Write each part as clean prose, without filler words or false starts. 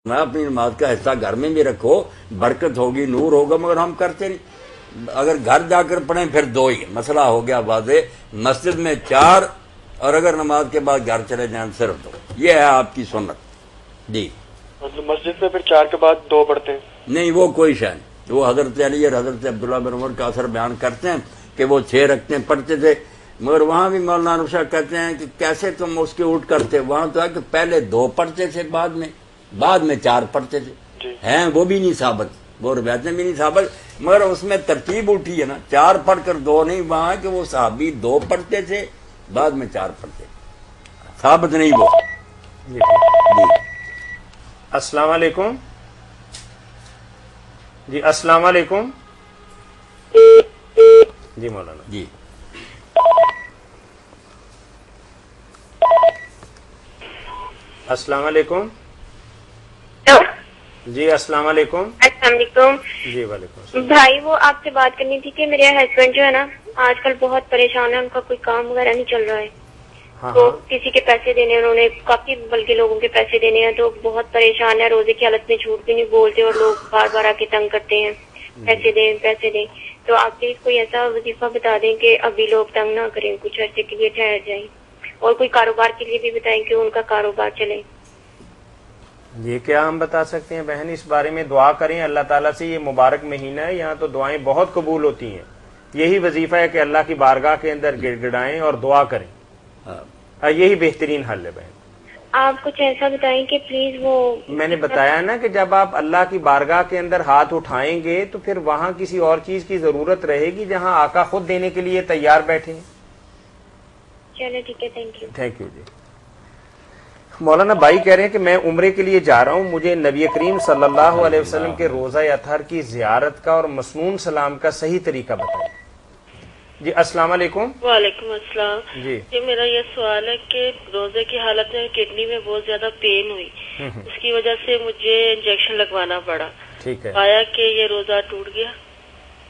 میں اپنی نماز کا حصہ گھر میں بھی رکھو، برکت ہوگی، نور ہوگا، مگر ہم کرتے نہیں۔ اگر گھر جا کر پڑھیں پھر دو ہی، مسئلہ ہو گیا واضح۔ مسجد میں 4 اور اگر نماز کے بعد گھر چلے جائیں صرف 2، یہ ہے آپ کی سنت جی۔ مسجد میں پھر 4 کے بعد 2 پڑھتے ہیں؟ نہیں، وہ کوئی شے نہیں، وہ حضرت علی اور حضرت عبداللہ بن عمر کا اثر بیان کرتے ہیں کہ وہ 6 رکھتے پڑھتے تھے، مگر وہاں بھی مولانا نشا کہتے ہیں کہ کیسے تم اس کے الٹ کرتے؟ وہاں تو ہے کہ پہلے 2 پڑھتے تھے، بعد میں 4 پڑھتے تھے، ہیں وہ بھی نہیں ثابت، وہ روایتیں بھی نہیں ثابت، مگر اس میں ترتیب اٹھی ہے نا، 4 پڑھ کر 2 نہیں، وہاں ہے کہ وہ صحابی 2 پڑھتے تھے بعد میں 4 پڑھتے، ثابت نہیں وہ جی۔ السلام علیکم جی، السلام علیکم جی مولانا جی۔ السلام علیکم جی، السلام علیکم۔ السلام علیکم جی وعلیکم السلام۔ بھائی وہ آپ سے بات کرنی تھی کہ میرے ہسبینڈ جو ہے نا آج کل بہت پریشان ہے، ان کا کوئی کام وغیرہ نہیں چل رہا ہے، تو کسی کے پیسے دینے، انہوں نے کافی بلکہ لوگوں کے پیسے دینے ہیں، تو بہت پریشان ہے، روزے کی حالت میں جھوٹ بھی نہیں بولتے اور لوگ بار بار آ کے تنگ کرتے ہیں پیسے دیں پیسے دیں۔ تو آپ پلیز کوئی ایسا وظیفہ بتا دیں کہ ابھی لوگ تنگ نہ کریں، کچھ عرصے کے لیے ٹھہر جائیں، اور کوئی کاروبار کے لیے بھی بتائیں کہ ان کا کاروبار چلے۔ یہ کیا ہم بتا سکتے ہیں بہن، اس بارے میں دعا کریں اللہ تعالیٰ سے، یہ مبارک مہینہ ہے، یہاں تو دعائیں بہت قبول ہوتی ہیں، یہی وظیفہ ہے کہ اللہ کی بارگاہ کے اندر گڑ گڑائیں اور دعا کریں، یہی بہترین حل ہے بہن۔ آپ کچھ ایسا بتائیں کہ پلیز وہ، میں نے بتایا نا کہ جب آپ اللہ کی بارگاہ کے اندر ہاتھ اٹھائیں گے تو پھر وہاں کسی اور چیز کی ضرورت رہے گی جہاں آقا خود دینے کے لیے تیار بیٹھے ہیں۔ چلے ٹھیک ہے، تھینک یو جی۔ مولانا بھائی کہہ رہے ہیں کہ میں عمرے کے لیے جا رہا ہوں، مجھے نبی کریم صلی اللہ علیہ وسلم کے روزہ اطہر کی زیارت کا اور مسنون سلام کا صحیح طریقہ بتائیں۔ جی السلام علیکم۔ وعلیکم السلام جی میرا یہ سوال ہے کہ روزے کی حالت میں کڈنی میں بہت زیادہ پین ہوئی، اس کی وجہ سے مجھے انجیکشن لگوانا پڑا، ٹھیک ہے، آیا کہ یہ روزہ ٹوٹ گیا؟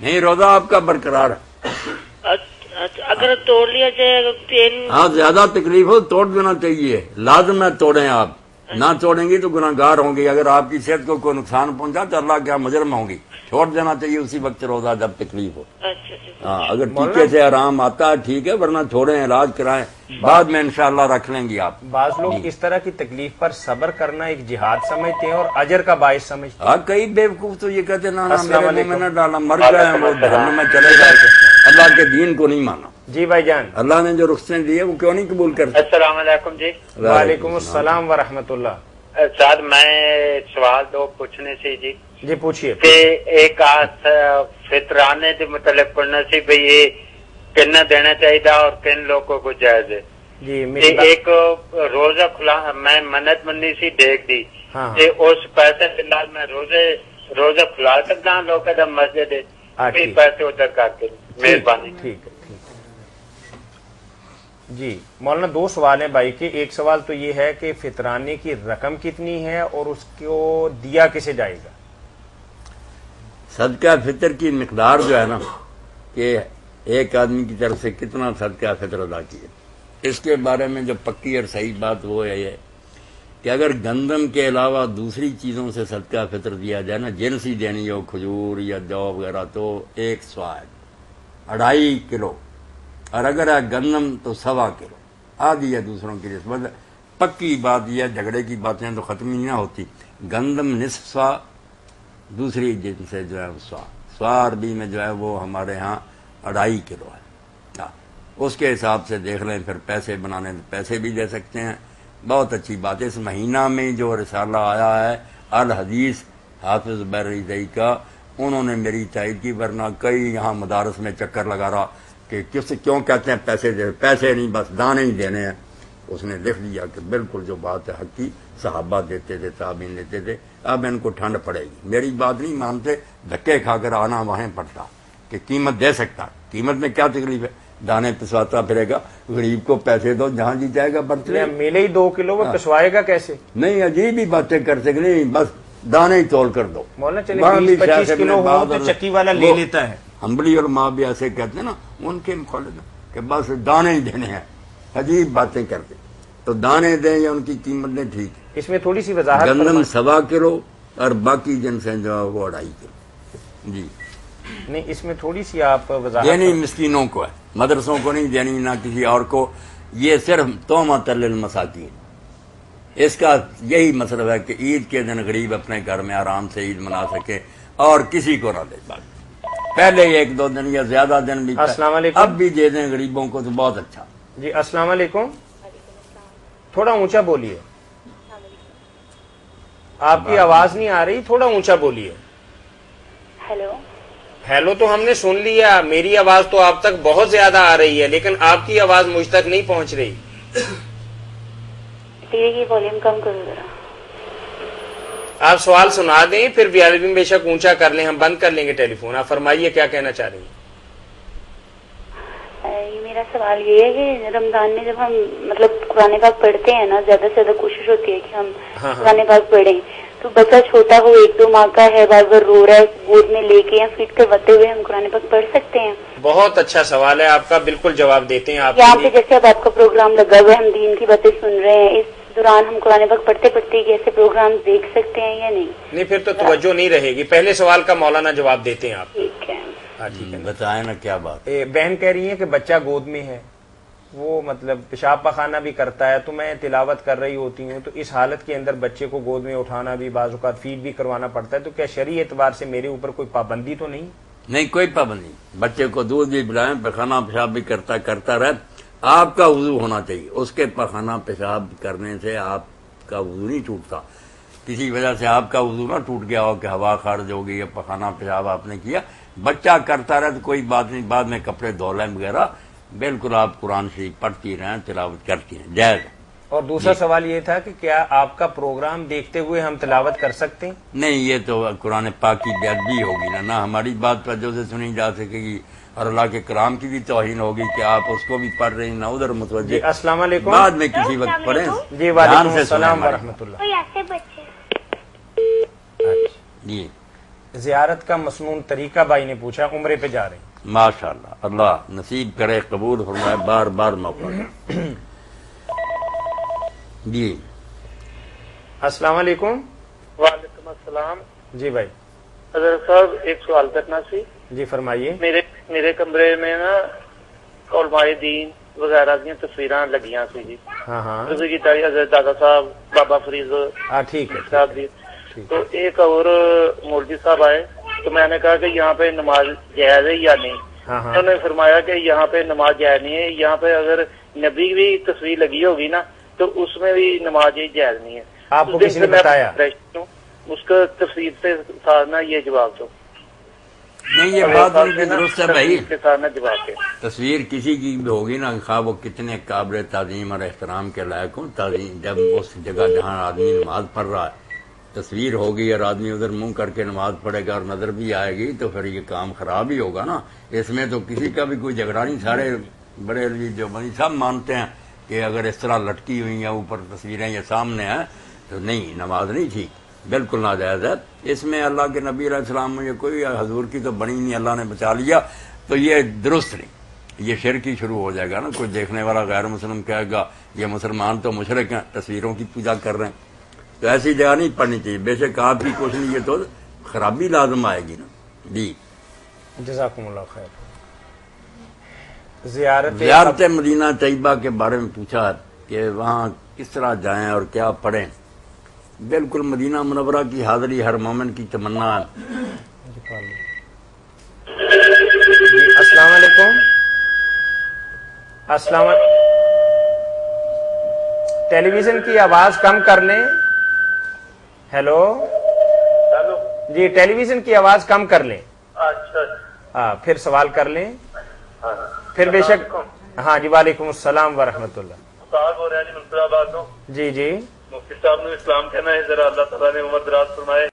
نہیں، روزہ آپ کا برقرار ہے۔ اگر توڑ لیا جائے، اگر پین ہاں زیادہ تکلیف ہو توڑ دینا چاہیے، لازم ہے توڑیں، آپ نہ توڑیں گی تو گناہگار ہوں گی، اگر آپ کی صحت کو کوئی نقصان پہنچا تو اللہ کے یہاں مجرم ہوں گی، چھوڑ دینا چاہیے اسی وقت روزہ جب تکلیف ہو۔ ہاں اگر ٹیکے سے آرام آتا ہے ٹھیک ہے، ورنہ چھوڑیں، علاج کرائیں، بعد میں انشاءاللہ رکھ لیں گی آپ۔ بعض لوگ اس طرح کی تکلیف پر صبر کرنا ایک جہاد سمجھتے ہیں اور اجر کا باعث سمجھتے ہیں۔ ہاں کئی بیوقوف تو یہ کہتے ہیں نا میرے منہ میں نہ ڈالا، مر گئے ہیں وہ جہنم میں چلے گئے، اللہ کے دین کو نہیں مانا۔ جی بھائی جان، اللہ نے جو رخصتیں دی ہے وہ کیوں نہیں قبول کرتے؟ السلام علیکم جی۔ وعلیکم السلام ورحمۃ اللہ۔ سر میں سوال 2 پوچھنے سی جی۔ جی پوچھیے۔ کہ ایک فطرانے کے متعلق پڑھنا سی بھئی یہ کن دینا چاہیے اور کن لوگوں کو جائز ہے جی ایک روزہ کھلا، میں منت منی سی دیکھ دی، اس پیسے کے لال میں روزہ کھلا سکتا ہوں لوگ مسجد پیسے ادھر کر کے، مہربانی۔ ٹھیک ہے جی مولانا 2 سوال ہیں بھائی کے، ایک سوال تو یہ ہے کہ فطرانے کی رقم کتنی ہے اور اس کو دیا کسے جائے گا؟ صدقہ فطر کی مقدار جو ہے نا کہ ایک آدمی کی طرف سے کتنا صدقہ فطر ادا کیے، اس کے بارے میں جو پکی اور صحیح بات وہ ہے یہ کہ اگر گندم کے علاوہ دوسری چیزوں سے صدقہ فطر دیا جائے نا، جنسی دینی ہو، کھجور یا جو وغیرہ، تو 1 سواد 2.5 کلو، اور اگر ہے گندم تو 1.25 کلو، آدھی ہے دوسروں کی نسبت۔ پکی بات یہ ہے، جھگڑے کی باتیں تو ختم ہی نہ ہوتی، گندم نصف سوا، دوسری جن سے جو ہے سوا عربی میں جو ہے وہ ہمارے ہاں 2.5 کلو ہے، اس کے حساب سے دیکھ لیں، پھر پیسے بنانے تو پیسے بھی دے سکتے ہیں۔ بہت اچھی بات ہے، اس مہینہ میں جو رسالہ آیا ہے الحدیث حافظ بیرزئی کا، انہوں نے میری تائید کی، ورنہ کئی یہاں مدارس میں چکر لگا رہا کہ کیوں کہتے ہیں پیسے دے، پیسے نہیں بس دانے ہی دینے ہیں۔ اس نے لکھ دیا کہ بالکل جو بات ہے حق کی، صحابہ دیتے تھے، تابعین دیتے تھے، اب ان کو ٹھنڈ پڑے گی، میری بات نہیں مانتے، دھکے کھا کر آنا وہیں پڑتا کہ قیمت دے سکتا، قیمت میں کیا تکلیف ہے، دانے پسواتا پھرے گا، غریب کو پیسے دو، جہاں جی جائے گا برت لے، ملے ہی 2 کلو وہ پسوائے گا کیسے؟ نہیں عجیب ہی باتیں کرتے کہ نہیں بس دانے ہی تول کر دو۔ مولانا چلے 20-25 کلو ہو تو چکی والا لے لیتا ہے۔ ہمبلی علماء بھی ایسے کہتے ہیں نا، ان کے مخالف کہ بس دانے ہی دینے ہیں، عجیب باتیں کرتے۔ تو دانے دیں یا ان کی قیمت دیں ٹھیک ہے. اس میں تھوڑی سی وضاحت. گندم 1.25 کلو اور باقی جنسیں جو ہے وہ 2.5 کلو. جی نہیں، اس میں تھوڑی سی آپ وضاحت. دینی مسکینوں کو ہے، مدرسوں کو نہیں دینی، نہ کسی اور کو. یہ صرف تہمت للمساکین. اس کا یہی مطلب ہے کہ عید کے دن غریب اپنے گھر میں آرام سے عید منا سکے اور کسی کو نہ دے. پہلے 1-2 دن یا زیادہ دن بھی السلام علیکم اب بھی دے دیں غریبوں کو تو بہت اچھا. جی السلام علیکم. تھوڑا اونچا بولیے، آپ کی آواز نہیں آ رہی، تھوڑا اونچا بولیے. ہیلو. ہیلو تو ہم نے سن لیا، میری آواز تو آپ تک بہت زیادہ آ رہی ہے، لیکن آپ کی آواز مجھ تک نہیں پہنچ رہی. ٹی وی کی والیوم کم کرو ذرا. آپ سوال سنا دیں، پھر والیوم بے شک اونچا کر لیں، ہم بند کر لیں گے ٹیلی فون. آپ فرمائیے کیا کہنا چاہ رہی ہیں. میرا سوال یہ ہے کہ رمضان میں جب ہم مطلب قرآن پاک پڑھتے ہیں نا، زیادہ سے زیادہ کوشش ہوتی ہے کہ ہم قرآن پاک پڑھیں، تو بچہ چھوٹا ہو 1-2 ماہ کا ہے، بار بار رو رہا ہے، گود میں لے کے یا فیڈ کرواتے ہوئے ہم قرآن پاک پڑھ سکتے ہیں؟ بہت اچھا سوال ہے آپ کا، بالکل جواب دیتے ہیں آپ. یہاں پہ جیسے اب آپ کا پروگرام لگا ہوا ہے، ہم دین کی باتیں سن رہے ہیں، اس دوران ہم قرآن پاک پڑھتے پڑھتے ایسے پروگرام دیکھ سکتے ہیں یا نہیں؟ نہیں، پھر تو توجہ نہیں رہے گی. پہلے سوال کا مولانا جواب دیتے ہیں آپ. ٹھیک ہے. ہاں ٹھیک ہے. بتائیں نا کیا بات. بہن کہہ رہی ہے کہ بچہ گود میں ہے، وہ مطلب پیشاب پخانہ بھی کرتا ہے، تو میں تلاوت کر رہی ہوتی ہوں، تو اس حالت کے اندر بچے کو گود میں اٹھانا بھی، بعض اوقات فیڈ بھی کروانا پڑتا ہے، تو کیا شرعی اعتبار سے میرے اوپر کوئی پابندی تو نہیں؟ نہیں، کوئی پابندی. بچے کو دودھ بھی پلائیں، پخانہ پیشاب بھی کرتا رہے. آپ کا وضو ہونا چاہیے. اس کے پخانہ پیشاب کرنے سے آپ کا وضو نہیں ٹوٹتا. کسی وجہ سے آپ کا وضو نہ ٹوٹ گیا ہو کہ ہوا خارج ہو گئی یا پخانہ پیشاب آپ نے کیا، بچہ کرتا رہے تو کوئی بات نہیں. بعد میں کپڑے دھو لیں وغیرہ، بالکل آپ قرآن شریف پڑھتی رہیں، تلاوت کرتی ہیں، جائز. اور دوسرا سوال یہ تھا کہ کیا آپ کا پروگرام دیکھتے ہوئے ہم تلاوت کر سکتے ہیں؟ نہیں، یہ تو قرآن پاک کی بے ادبی ہوگی نا ہماری بات توجہ سے سنی جا سکے گی، اور اللہ کے کلام کی بھی توہین ہوگی کہ آپ اس کو بھی پڑھ رہے ہیں نہ ادھر متوجہ. جی السلام علیکم. بعد میں کسی وقت پڑھیں. جی وعلیکم السلام ورحمۃ اللہ. جی زیارت کا مسنون طریقہ بھائی نے پوچھا، عمرے پہ جا رہے ہیں. ماشاء اللہ، اللہ نصیب کرے، قبول فرمائے، بار بار موقع. جی السلام علیکم. وعلیکم السلام. جی بھائی. حضرت صاحب ایک سوال کرنا سی. جی فرمائیے. میرے کمرے میں نا علماء دین وغیرہ کی تصویراں لگیاں سی جی. ہاں حضرت دادا صاحب، بابا فرید ٹھیک ہے صاحب جی. تو ایک اور مولوی صاحب آئے، تو میں نے کہا کہ یہاں پہ نماز جائز ہے یا نہیں. انہوں نے فرمایا کہ یہاں پہ نماز جائز نہیں ہے، یہاں پہ اگر نبی بھی تصویر لگی ہوگی نا تو اس میں بھی نماز جائز نہیں ہے. آپ کو کسی نے بتایا؟ اس کا تفصیل سے ساتھ نا یہ جواب دو. نہیں، یہ بات ان کی درست ہے بھائی. جواب دے. تصویر کسی کی بھی ہوگی نا، خواہ وہ کتنے قابل تعظیم اور احترام کے لائق ہوں، تعظیم جب اس جگہ جہاں آدمی نماز پڑھ رہا ہے تصویر ہوگی اور آدمی ادھر منہ کر کے نماز پڑھے گا اور نظر بھی آئے گی تو پھر یہ کام خراب ہی ہوگا نا. اس میں تو کسی کا بھی کوئی جھگڑا نہیں. سارے بڑے جو بڑی سب مانتے ہیں کہ اگر اس طرح لٹکی ہوئی ہیں اوپر تصویریں یہ سامنے ہیں تو نہیں، نماز نہیں ٹھیک، بالکل ناجائز ہے. اس میں اللہ کے نبی علیہ السلام مجھے کوئی حضور کی تو بنی نہیں، اللہ نے بچا لیا، تو یہ درست نہیں. یہ شرک ہی شروع ہو جائے گا نا. کوئی دیکھنے والا غیر مسلم کہے گا یہ مسلمان تو مشرک ہیں، تصویروں کی پوجا کر رہے ہیں. تو ایسی جگہ نہیں پڑھنی چاہیے. بے شک آپ کی کوشش نہیں، یہ تو خرابی لازم آئے گی نا. جی جزاکم اللہ خیر. زیارت مدینہ طیبہ کے بارے میں پوچھا کہ وہاں کس طرح جائیں اور کیا پڑھیں. بالکل مدینہ منورہ کی حاضری ہر مومن کی تمنا ہے. جی السلام علیکم. السلام علیکم. ٹیلی ویژن کی آواز کم کر لیں. ہیلو جی، ٹیلی ویژن کی آواز کم کر لیں. ہاں پھر سوال کر لیں. پھر بے شک. ہاں جی وعلیکم السلام ورحمۃ اللہ. بول رہے ہیں جی منصور آباد. جی جی مفتی صاحب نے اسلام کہنا ہے، ذرا اللہ تعالیٰ نے عمر دراز فرمائے.